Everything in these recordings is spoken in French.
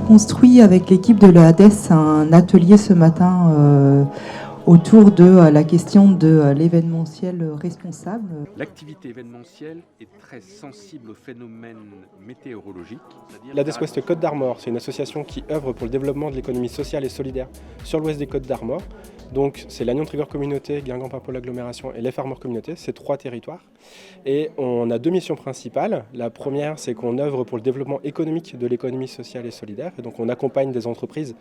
construit avec l'équipe de l'EADES un atelier ce matin autour de la question de l'événementiel responsable. L'activité événementielle est très sensible aux phénomènes météorologiques. L'ADES Ouest Côte d'Armor, c'est une association qui œuvre pour le développement de l'économie sociale et solidaire sur l'ouest des Côtes d'Armor. Donc c'est l'Agnon Trigger Communauté, Guingamp-Paimpol Agglomération et les Farmers Communauté, c'est 3 territoires. Et on a 2 missions principales. La première, c'est qu'on œuvre pour le développement économique de l'économie sociale et solidaire. Et donc on accompagne des entreprises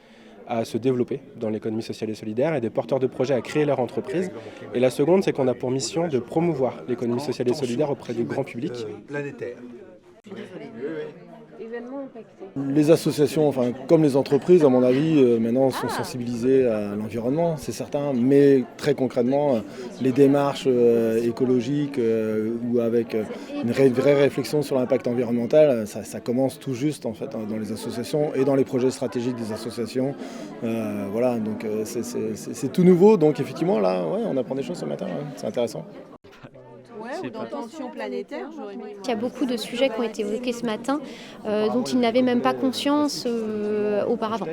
à se développer dans l'économie sociale et solidaire et des porteurs de projets à créer leur entreprise. Et la seconde, c'est qu'on a pour mission de promouvoir l'économie sociale et solidaire auprès du grand public. Planétaire. Les associations, enfin, comme les entreprises, à mon avis, maintenant sont sensibilisées à l'environnement, c'est certain, mais très concrètement, les démarches écologiques ou avec une vraie réflexion sur l'impact environnemental, ça commence tout juste en fait dans les associations et dans les projets stratégiques des associations. Voilà, donc c'est tout nouveau, donc effectivement là, ouais, on apprend des choses ce matin, ouais, c'est intéressant. Tension planétaire, il y a beaucoup de sujets qui ont été évoqués ce matin dont ils n'avaient même pas conscience auparavant.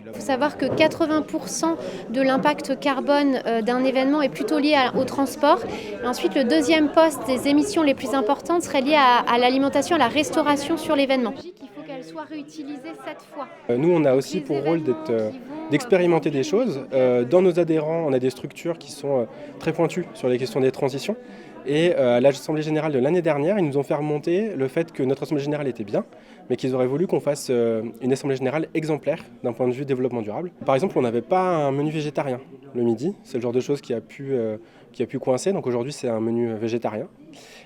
Il faut savoir que 80% de l'impact carbone d'un événement est plutôt lié au transport. Et ensuite, le deuxième poste des émissions les plus importantes serait lié à l'alimentation, à la restauration sur l'événement. Il faut qu'elle soit réutilisée 7 fois. Nous, on a aussi pour rôle d'expérimenter des choses. Dans nos adhérents, on a des structures qui sont très pointues sur les questions des transitions. Et à l'Assemblée Générale de l'année dernière, ils nous ont fait remonter le fait que notre Assemblée Générale était bien, mais qu'ils auraient voulu qu'on fasse une Assemblée Générale exemplaire d'un point de vue développement durable. Par exemple, on n'avait pas un menu végétarien le midi, c'est le genre de choses qui a pu coincer, donc aujourd'hui c'est un menu végétarien.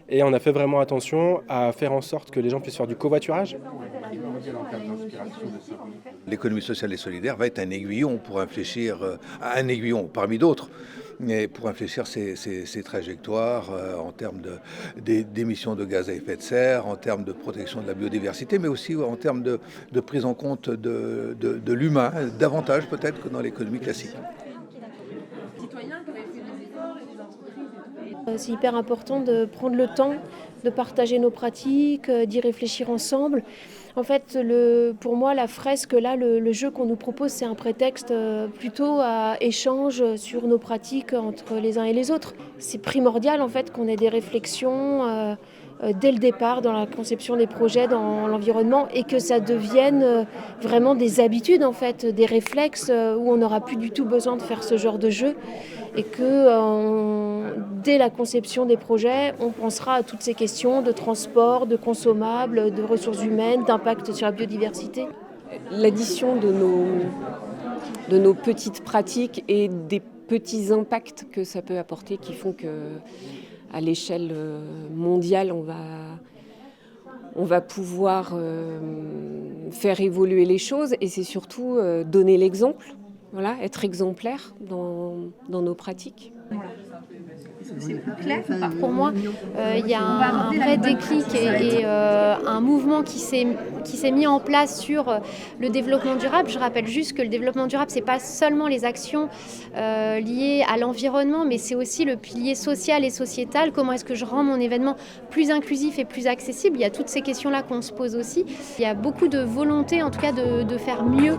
Et on a fait vraiment attention à faire en sorte que les gens puissent faire du covoiturage. L'économie sociale et solidaire va être un aiguillon pour réfléchir, un aiguillon parmi d'autres, mais pour infléchir ces trajectoires en termes d'émissions de gaz à effet de serre, en termes de protection de la biodiversité, mais aussi en termes de prise en compte de l'humain, davantage peut-être que dans l'économie classique. C'est hyper important de prendre le temps de partager nos pratiques, d'y réfléchir ensemble. En fait, pour moi, la fresque, là, le jeu qu'on nous propose, c'est un prétexte plutôt à échange sur nos pratiques entre les uns et les autres. C'est primordial, en fait, qu'on ait des réflexions dès le départ dans la conception des projets dans l'environnement et que ça devienne vraiment des habitudes, en fait, des réflexes où on n'aura plus du tout besoin de faire ce genre de jeu et que dès la conception des projets, on pensera à toutes ces questions de transport, de consommables, de ressources humaines, d'impact sur la biodiversité. L'addition de nos petites pratiques et des petits impacts que ça peut apporter qui font qu'à l'échelle mondiale, on va pouvoir faire évoluer les choses et c'est surtout donner l'exemple, voilà, être exemplaire dans nos pratiques. C'est plus clair. Pour moi, il y a un vrai déclic et un mouvement qui s'est mis en place sur le développement durable. Je rappelle juste que le développement durable, c'est pas seulement les actions liées à l'environnement, mais c'est aussi le pilier social et sociétal. Comment est-ce que je rends mon événement plus inclusif et plus accessible ? Il y a toutes ces questions-là qu'on se pose aussi. Il y a beaucoup de volonté, en tout cas, de faire mieux.